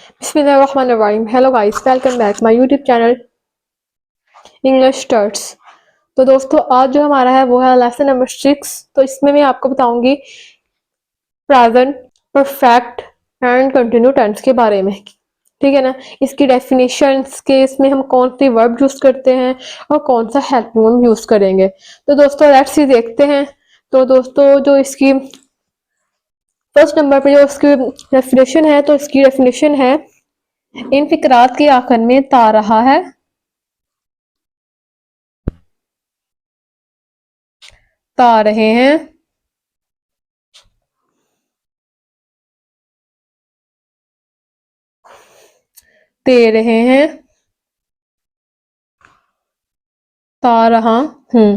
बिस्मिल्लाहिर्रहमानिर्रहीम। Hello guys, welcome back my YouTube channel English starts. तो दोस्तों, आज जो हमारा है वो है लेसन नंबर 6। तो इसमें मैं आपको बताऊंगी present perfect and continue tense के बारे में। ठीक है ना। इसकी डेफिनेशंस के इसमें हम कौन सी वर्ब यूज करते हैं और कौन सा हेल्पिंग वर्ब यूज करेंगे। तो दोस्तों लेट्स सी देखते हैं। तो दोस्तों, जो इसकी फर्स्ट नंबर पे जो इसकी डेफिनेशन है, तो इसकी डेफिनेशन है इन फिकरात के आखिर में ता रहा है, ता रहे हैं, दे रहे हैं, ता रहा हूं,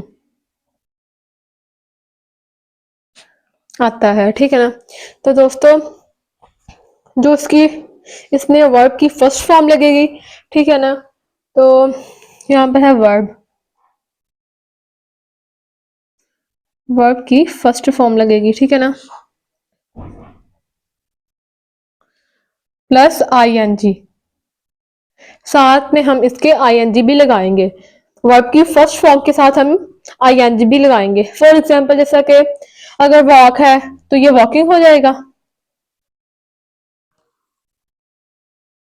आता है। ठीक है ना। तो दोस्तों, जो इसकी इसमें वर्ब की फर्स्ट फॉर्म लगेगी। ठीक है ना। तो यहाँ पर है वर्ब, वर्ब की फर्स्ट फॉर्म लगेगी। ठीक है ना। प्लस आईएनजी, साथ में हम इसके आईएनजी भी लगाएंगे। वर्ब की फर्स्ट फॉर्म के साथ हम आईएनजी भी लगाएंगे। फॉर एग्जाम्पल, जैसा कि अगर वॉक है तो ये वॉकिंग हो जाएगा।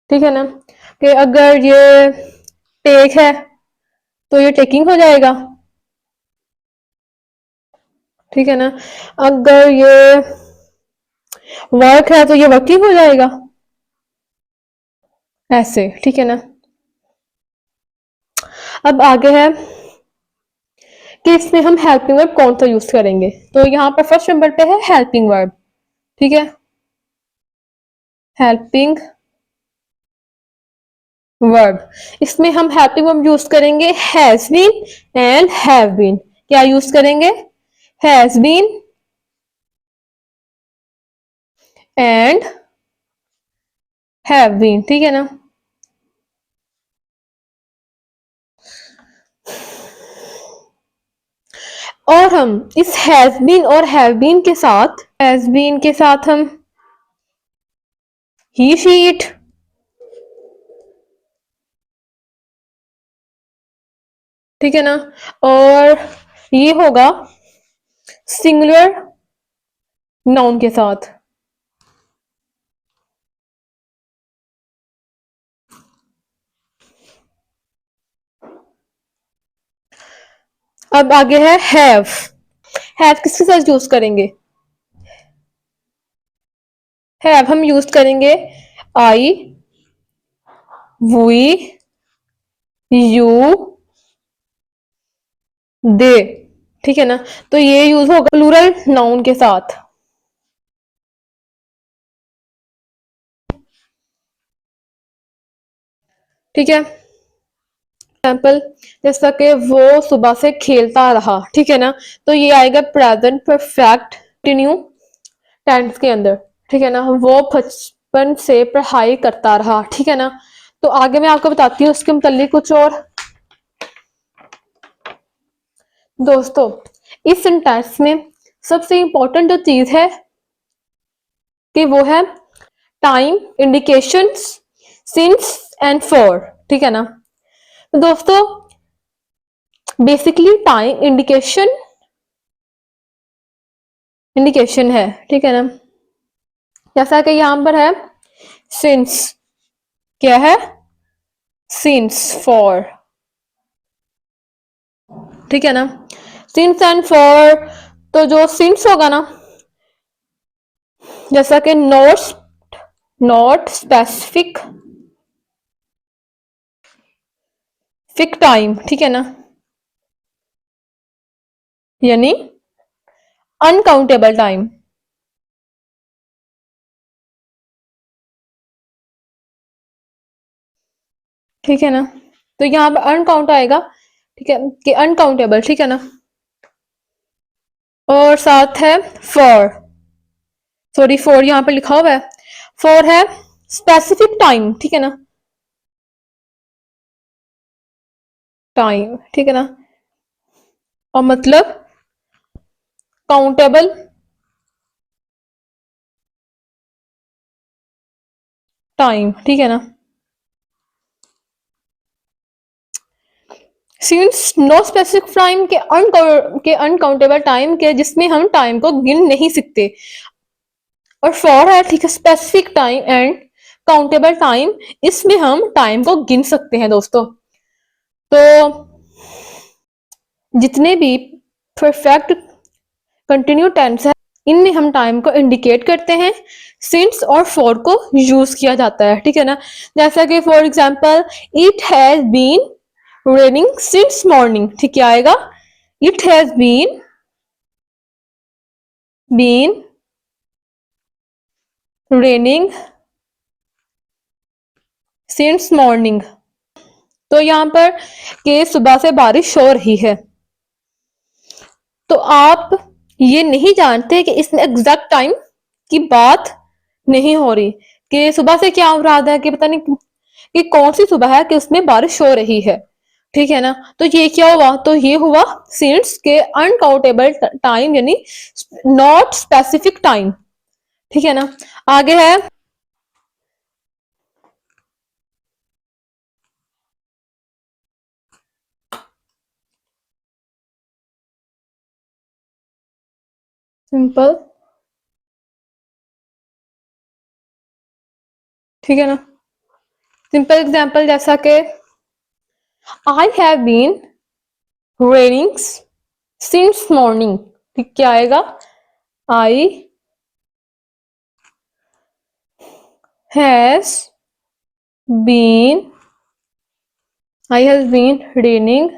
ठीक है ना। कि अगर ये टेक है तो ये टेकिंग हो जाएगा। ठीक है ना। अगर ये वर्क है तो ये वर्किंग हो जाएगा, ऐसे। ठीक है ना। अब आगे है कि इसमें हम हेल्पिंग वर्ब कौन सा यूज करेंगे। तो यहाँ पर फर्स्ट नंबर पे है हेल्पिंग वर्ब। ठीक है। हेल्पिंग वर्ब, इसमें हम हेल्पिंग वर्ब यूज करेंगे has been and have been. क्या यूज करेंगे? Has been and have been. ठीक है ना। और हम इस हैज बीन और हैव बीन के साथ, हैज बीन के साथ हम ही शी इट, ठीक है ना। और ये होगा सिंगुलर नाउन के साथ। अब आगे है हैव। हैव किसके साथ यूज करेंगे? हैव हम यूज करेंगे आई, वी, यू, दे। ठीक है ना। तो ये यूज होगा प्लूरल नाउन के साथ। ठीक है। एग्जाम्पल, जैसा कि वो सुबह से खेलता रहा। ठीक है ना। तो ये आएगा प्रेजेंट परफेक्ट कंटिन्यू टेंस के अंदर। ठीक है ना। वो बचपन से पढ़ाई करता रहा। ठीक है ना। तो आगे मैं आपको बताती हूँ उसके मुतालिक कुछ और। दोस्तों, इस सेंटेंस में सबसे इंपॉर्टेंट जो चीज है कि वो है time indications, since and for. ठीक है ना। तो दोस्तों, बेसिकली टाइम इंडिकेशन इंडिकेशन है। ठीक है ना। जैसा कि यहां पर है सिंस, क्या है? Since for. ठीक है ना। सिंस एंड फॉर, तो जो सिंस होगा ना, जैसा कि नॉट स्पेसिफिक फिक टाइम। ठीक है ना। यानी अनकाउंटेबल टाइम। ठीक है ना। तो यहाँ पर अनकाउंट आएगा। ठीक है, कि अनकाउंटेबल। ठीक है ना। और साथ है फॉर, सॉरी फॉर यहाँ पे लिखा हुआ है, फॉर है स्पेसिफिक टाइम। ठीक है ना। टाइम। ठीक है ना। और मतलब काउंटेबल टाइम, ठीक है ना। सिंस नो स्पेसिफिक टाइम के अनकाउंटेबल टाइम के जिसमें हम टाइम को गिन नहीं सकते, और फॉर है ठीक है specific time and countable time, इसमें हम टाइम को गिन सकते हैं दोस्तों। तो जितने भी परफेक्ट कंटिन्यू टेंस है इनमें हम टाइम को इंडिकेट करते हैं, सिंस और फॉर को यूज किया जाता है, ठीक है ना। जैसा कि for example it has been raining since morning, ठीक है आएगा it has been raining since morning. तो यहाँ पर के सुबह से बारिश हो रही है, तो आप ये नहीं जानते कि इसमें एग्जैक्ट टाइम की बात नहीं हो रही कि सुबह से क्या मुराद है, कि पता नहीं कि कौन सी सुबह है कि उसमें बारिश हो रही है, ठीक है ना। तो ये क्या हुआ, तो ये हुआ सिंस के अनकाउंटेबल टाइम यानी नॉट स्पेसिफिक टाइम, ठीक है ना। आगे है सिंपल, ठीक है ना। सिंपल एग्जांपल जैसा कि I have been raining since morning, ठीक क्या आएगा I has been I has been raining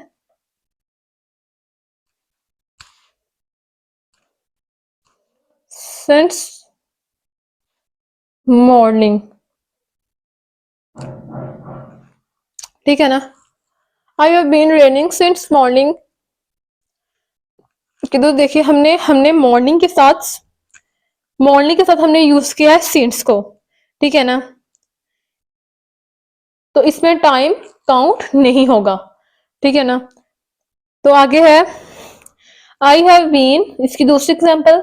since morning, ठीक है ना। I have been raining since morning कि तो देखिए हमने हमने मॉर्निंग के साथ हमने यूज किया है सिंस को, ठीक है ना। तो इसमें टाइम काउंट नहीं होगा, ठीक है ना। तो आगे है आई हैव बीन, इसकी दूसरी example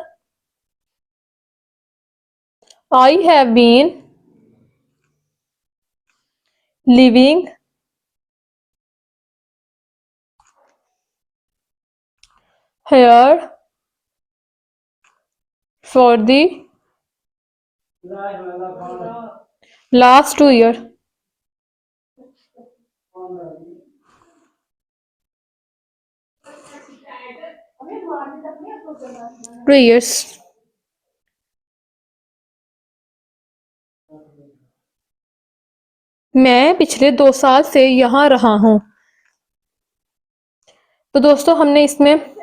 I have been living here for the last 2 years, 2 years। मैं पिछले 2 साल से यहाँ रहा हूँ। तो दोस्तों हमने इसमें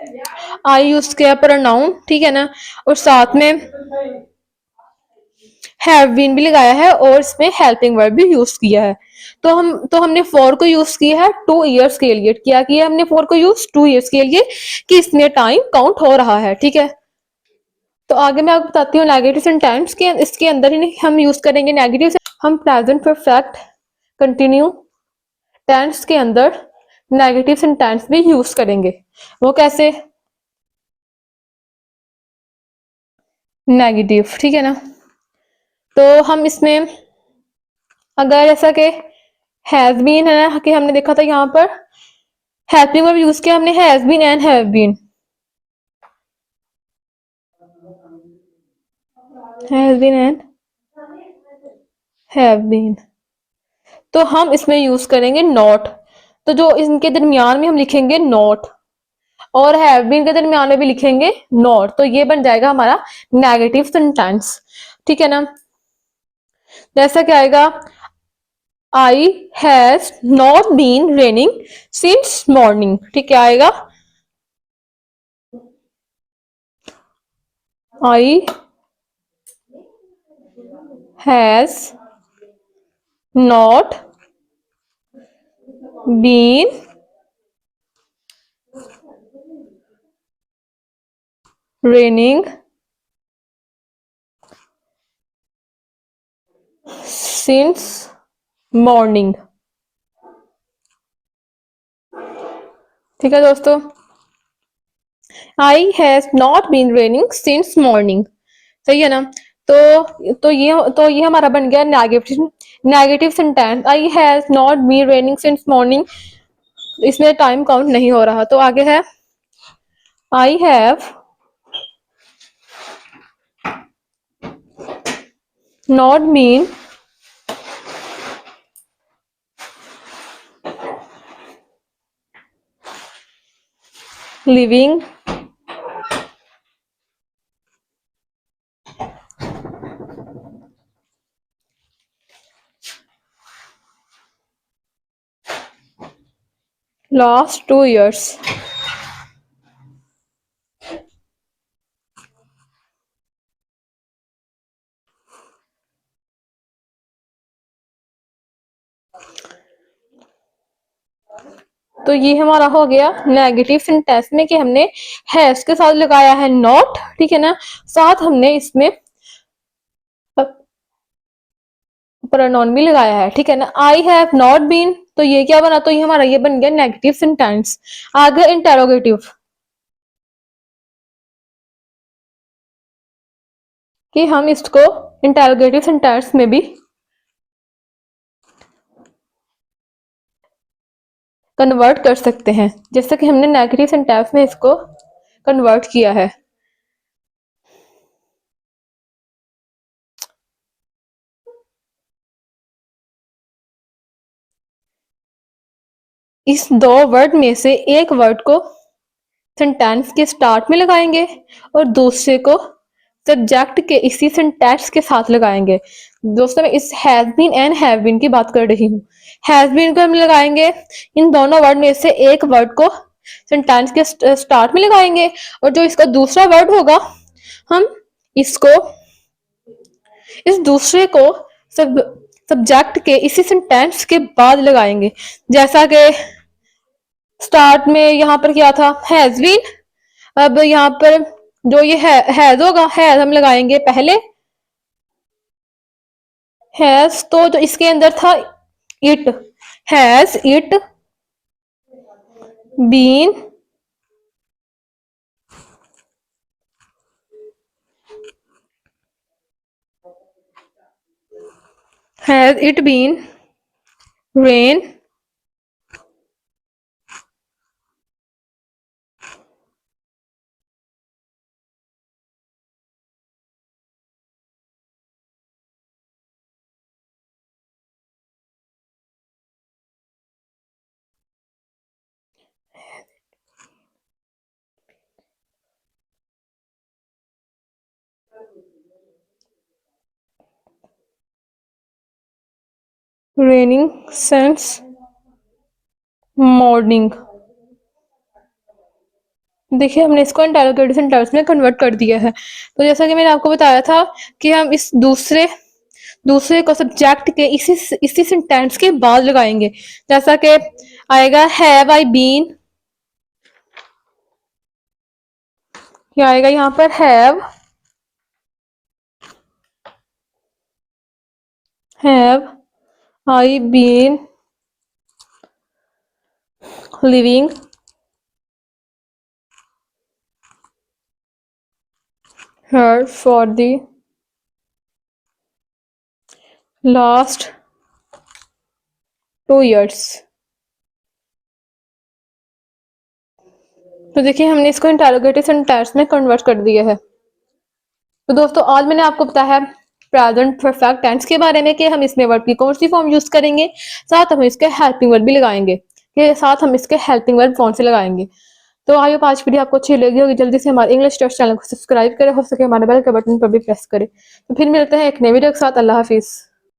आई यूज किया प्रोनाउन, ठीक है ना, और साथ में हैव बीन भी लगाया है और इसमें हेल्पिंग वर्ब भी यूज किया है। तो हमने फॉर को यूज किया है 2 years के लिए, क्या किया हमने फॉर को यूज 2 years के लिए कि इसमें टाइम काउंट हो रहा है, ठीक है। तो आगे मैं आपको बताती हूँ नेगेटिव सेंटेंस के इसके अंदर ही हम यूज करेंगे नेगेटिव। हम प्रेजेंट परफेक्ट कंटिन्यू टेंस के अंदर नेगेटिव सेंटेंस भी यूज करेंगे। वो कैसे, नेगेटिव, ठीक है ना। तो हम इसमें अगर ऐसा कि हैज बीन है ना कि हमने देखा था यहाँ पर हेल्पिंग वर्ब यूज किया हमने has been and have been, has been and have been. तो हम इसमें यूज करेंगे नॉट। तो जो इनके दरमियान में हम लिखेंगे नॉट और हैव बीन के दरमियान में भी लिखेंगे नॉट, तो ये बन जाएगा हमारा नेगेटिव सेंटेंस, ठीक है ना। जैसा क्या आएगा I has not been raining since morning, ठीक है आएगा I has not been raining since morning, ठीक है दोस्तों। I has not been raining since morning, सही है ना। तो ये हमारा बन गया negative sentence. I has not been raining since morning. इसमें टाइम काउंट नहीं हो रहा, तो आगे है I have not been living last 2 years। तो ये हमारा हो गया नेगेटिव सेंटेंस में कि हमने हैज के साथ लगाया है नॉट, ठीक है ना, साथ हमने इसमें प्रोनाउन भी लगाया है, ठीक है ना। आई हैव नॉट बीन, तो ये क्या बना, तो ये हमारा ये बन गया नेगेटिव सेंटेंस। आगे इंटेरोगेटिव, कि हम इसको इंटेरोगेटिव सेंटेंस में भी कन्वर्ट कर सकते हैं, जैसे कि हमने नेगेटिव सेंटेंस में इसको कन्वर्ट किया है। इस दो वर्ड में से एक वर्ड को सेंटेंस के स्टार्ट में लगाएंगे और दूसरे को सब्जेक्ट के इसी सेंटेंस के साथ लगाएंगे। दोस्तों मैं इस has been and have been की बात कर रही हूँ। हैज बीन को हम लगाएंगे, इन दोनों वर्ड में से एक वर्ड को सेंटेंस के स्टार्ट में लगाएंगे और जो इसका दूसरा वर्ड होगा हम इसको इस दूसरे को सब्जेक्ट के इसी सेंटेंस के बाद लगाएंगे। जैसा कि स्टार्ट में यहाँ पर क्या था, हैज बीन, अब यहाँ पर जो ये हैज होगा, हैज हम लगाएंगे पहले, हैज तो जो इसके अंदर था it, has it been has it been rain raining since morning. देखिए हमने इसको इंटेरोगेटिव सेंटेंस में कन्वर्ट कर दिया है। तो जैसा कि मैंने आपको बताया था कि हम इस दूसरे को सब्जेक्ट के इसी सेंटेंस के बाद लगाएंगे। जैसा कि आएगा हैव आई बीन, क्या आएगा यहाँ पर, have I been living here for the last 2 years। तो देखिए हमने इसको इंटेरोगेटिव सेंटेंस में कन्वर्ट कर दिया है। तो दोस्तों आज मैंने आपको बताया है प्रेजेंट परफेक्ट टेंस के बारे में कि हम इसमें वर्ब की कौन सी फॉर्म यूज करेंगे, साथ हम इसके हेल्पिंग वर्ब भी लगाएंगे, कि साथ हम इसके हेल्पिंग वर्ब कौन से लगाएंगे। तो आई होप आज वीडियो आपको अच्छी लगी होगी। जल्दी से हमारे इंग्लिश टेस्ट चैनल को सब्सक्राइब करें, हो सके हमारे बेल के बटन पर भी प्रेस करें। तो फिर मिलते हैं एक नई वीडियो के साथ। अल्लाह हाफिज।